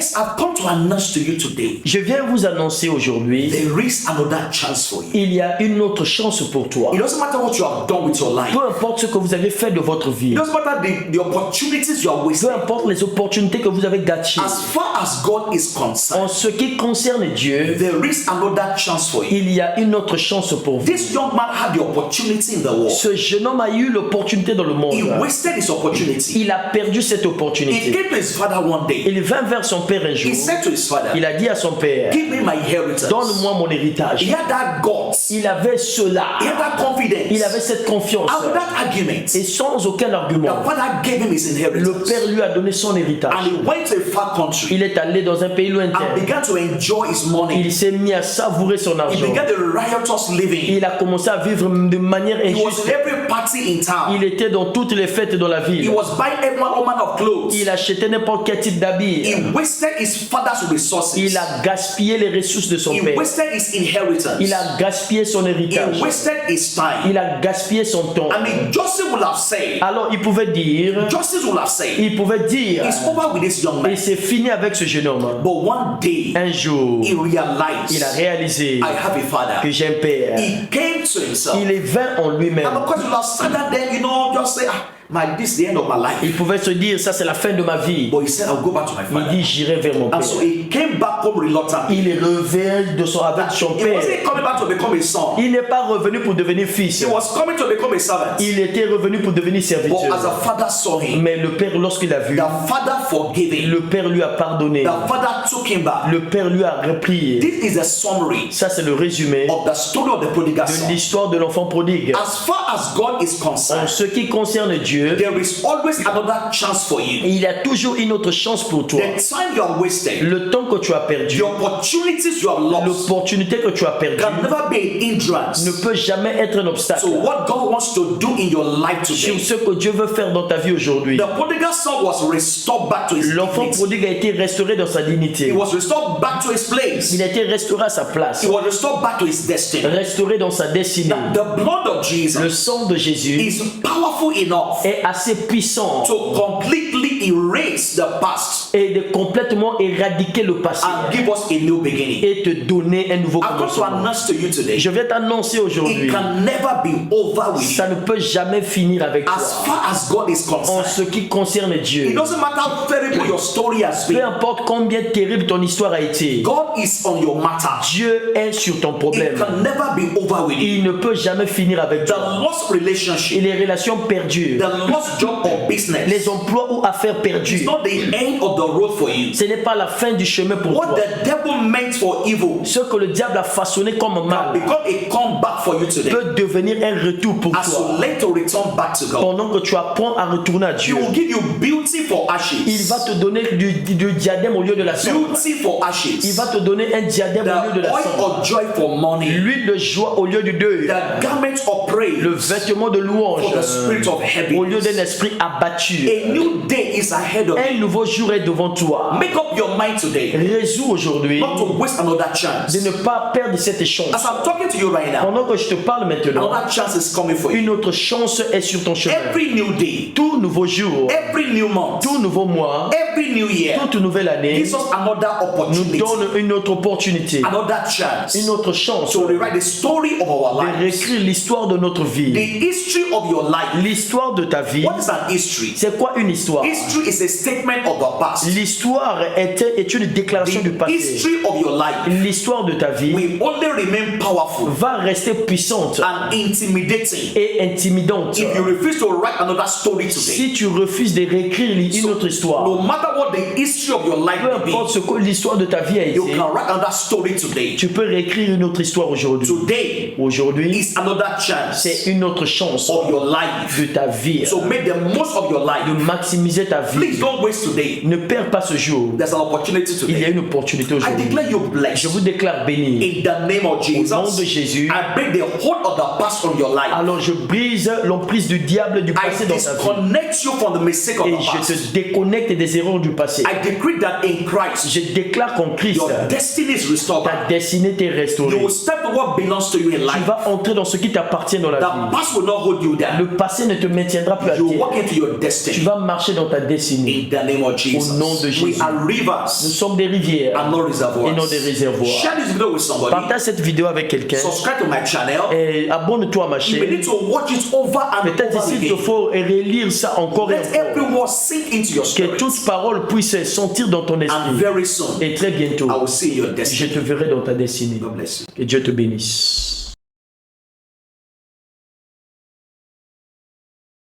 Yes, I've come to announce to you today. Je viens vous annoncer aujourd'hui, There is another chance for you. il y a une autre chance pour toi. It doesn't matter what you have done with your life. Peu importe ce que vous avez fait de votre vie. It doesn't matter the opportunities you are Peu wasting. importe les opportunités que vous avez gâchées. As far as God is concerned, En ce qui concerne Dieu, there is another chance for you. il y a une autre chance pour vous. This young man had the opportunity in the world. Ce jeune homme a eu l'opportunité dans le monde. He wasted his opportunity. Il a perdu cette He opportunité. came to his father one day. Il vint vers son père un jour. He said to his father, Il a dit à son père, give me my inheritance. donne-moi mon héritage. He had that guts. Il avait cela. He had that confidence. Il avait cette confiance. And without argument, Et sans aucun argument, the father gave him his le inheritance. père lui a donné son héritage. And he went to a far country Il est allé dans un pays lointain. and began to enjoy his money. Il s'est mis à savourer son He argent. began the riotous living. Il a commencé à vivre de manière He was injuste. in every party in town. Il était dans toutes les fêtes dans la He ville. was buying everyone all manner of clothes. Il achetait n'importe quel type d'habits. He wasted his father's resources. Il a gaspillé les ressources de son He père. wasted his inheritance. Il a gaspillé son héritage. He wasted his time. Il a gaspillé son temps. I mean, Joseph would have said, Alors il pouvait dire, Justice would have said, il pouvait dire, it's over with this young et man. c'est fini avec ce jeune homme. But one day, Un jour, he realized, il a réalisé I have a father. que j'ai un père. He came to himself. Il est vain en lui-même. And of course, you have said that then, just say, this is the end of my life. Il pouvait se dire, ça c'est la fin de ma vie. But he said, I'll go back to my Il father. dit, j'irai vers mon père. And so he came back home reluctantly. Il est revenu avec son He père. wasn't coming back to become a son. Il n'est pas revenu pour devenir fils. He was coming to become a servant. Il était revenu pour devenir But as serviteur. the father saw him, Mais le père, lorsqu'il a vu, the father forgave him. le père lui a pardonné. The father took him back. Le père lui a repris. This is a summary Ça, c'est le résumé of the story of the prodigal de son. l'histoire de l'enfant prodigue. As far as God is En concerned, ce qui concerne Dieu, there is always another chance for you. il y a toujours une autre chance pour toi. The time you are wasted, Le temps que tu as perdu, the opportunities you have lost, l'opportunité que tu as perdue, can never be an ne hindrance peut jamais être un to obstacle what God wants to do in your life sur today. ce que Dieu veut faire dans ta vie aujourd'hui. The prodigal son was restored back to his L'enfant dignity. prodigue a été restauré dans sa He dignité. was restored back to his place. Il a été restauré à sa place, He was restored back to his destiny. restauré dans sa destinée. The blood of Le Jesus sang de Jésus is powerful enough est assez puissant to completely erase the past et de complètement éradiquer le passé and give us a new beginning. et te donner un nouveau I'm going to commencement. announce to you today, Je vais t'annoncer aujourd'hui, it can never be over with you. ça ne peut jamais finir avec toi. As far as God is En concerned, ce qui concerne Dieu, it doesn't matter how terrible your story has peu been. importe combien terrible ton histoire a été, God is on your matter. Dieu est sur ton It problème. can never be over with you. Il ne peut jamais finir avec The toi. lost Et relationship, les relations perdues, the lost job or business, les emplois ou affaires it's perdues, not the end of the road for you. ce n'est pas la fin du chemin pour What toi. the devil meant for evil Ce que le diable a façonné comme can mal become a comeback for you today. peut devenir un retour pour As toi. you learn to return back to God, Pendant que tu apprends à retourner à He Dieu, will give you beauty for il ashes. va te donner du diadème au lieu de la cendre. Beauty for Il ashes. va te donner un diadème au lieu de The la oil cendre. of joy for mourning. L'huile de joie au lieu du deuil. The garment of praise Le vêtement de louange for the spirit of au lieu heaviness. d'un esprit abattu. A new day is ahead of you. Un nouveau jour est devant toi. Make up your mind today Résous aujourd'hui not to waste another chance. de ne pas perdre cet échange. As I'm talking to you right now, Pendant que je te parle maintenant, another chance is coming for you. une autre chance est sur ton chemin. Every new day, Tout nouveau jour, every new month, tout nouveau mois, every new year toute nouvelle année gives us another nous opportunity, donne une autre opportunité, another chance une autre chance to rewrite the story of our de lives. réécrire l'histoire de notre The vie. history of your life. L'histoire de ta vie, What is an history? c'est quoi une histoire? History is a statement of the past. L'histoire est une déclaration du The passé. history of your life L'histoire de ta vie will only remain powerful va rester puissante and intimidating et intimidante if you refuse to write another story today. si tu refuses de réécrire une autre histoire. No matter what the history of your life Peu may importe be, ce que l'histoire de ta vie a été, you can write another story today. tu peux réécrire une autre histoire aujourd'hui. Today Aujourd'hui, is another chance c'est une autre chance of your life. de ta vie, So make the most of your de life. maximiser ta vie. Please don't waste today. Ne perds pas ce jour. There's an opportunity Il y a today. une opportunité I aujourd'hui. declare you Je blessed vous déclare béni. in the name of Au nom de Jesus. Jésus, I break the hold of the past from your life. alors je brise l'emprise du diable du I passé dans ta vie. disconnect you from the mistake of Et the je past. te déconnecte des erreurs du passé. I decree that in Christ, Je déclare qu'en Christ, your destiny is restored. ta destinée t'est You restaurée. will step to what belongs to you in Tu life. vas entrer dans ce qui t'appartient dans la The vie. past will not hold you down. Le passé ne te maintiendra plus à You terre. walk into your Tu destiny vas marcher dans ta destinée. in the name of Au Jesus. nom de We Jésus. are Nous rivers sommes des rivières and not reservoirs. et non des réservoirs. Share this video with somebody. Partage cette vidéo avec quelqu'un Subscribe to my channel. et abonne-toi à ma You may chaîne. need to watch it over and Peut-être over s'il te again. faut relire ça encore et Let every encore. word sink into your Que spirit. toute parole puisse sentir dans ton And esprit. very soon, Et très bientôt, I will see your je destiny. te verrai dans ta destinée. God bless you. Que Dieu te bénisse.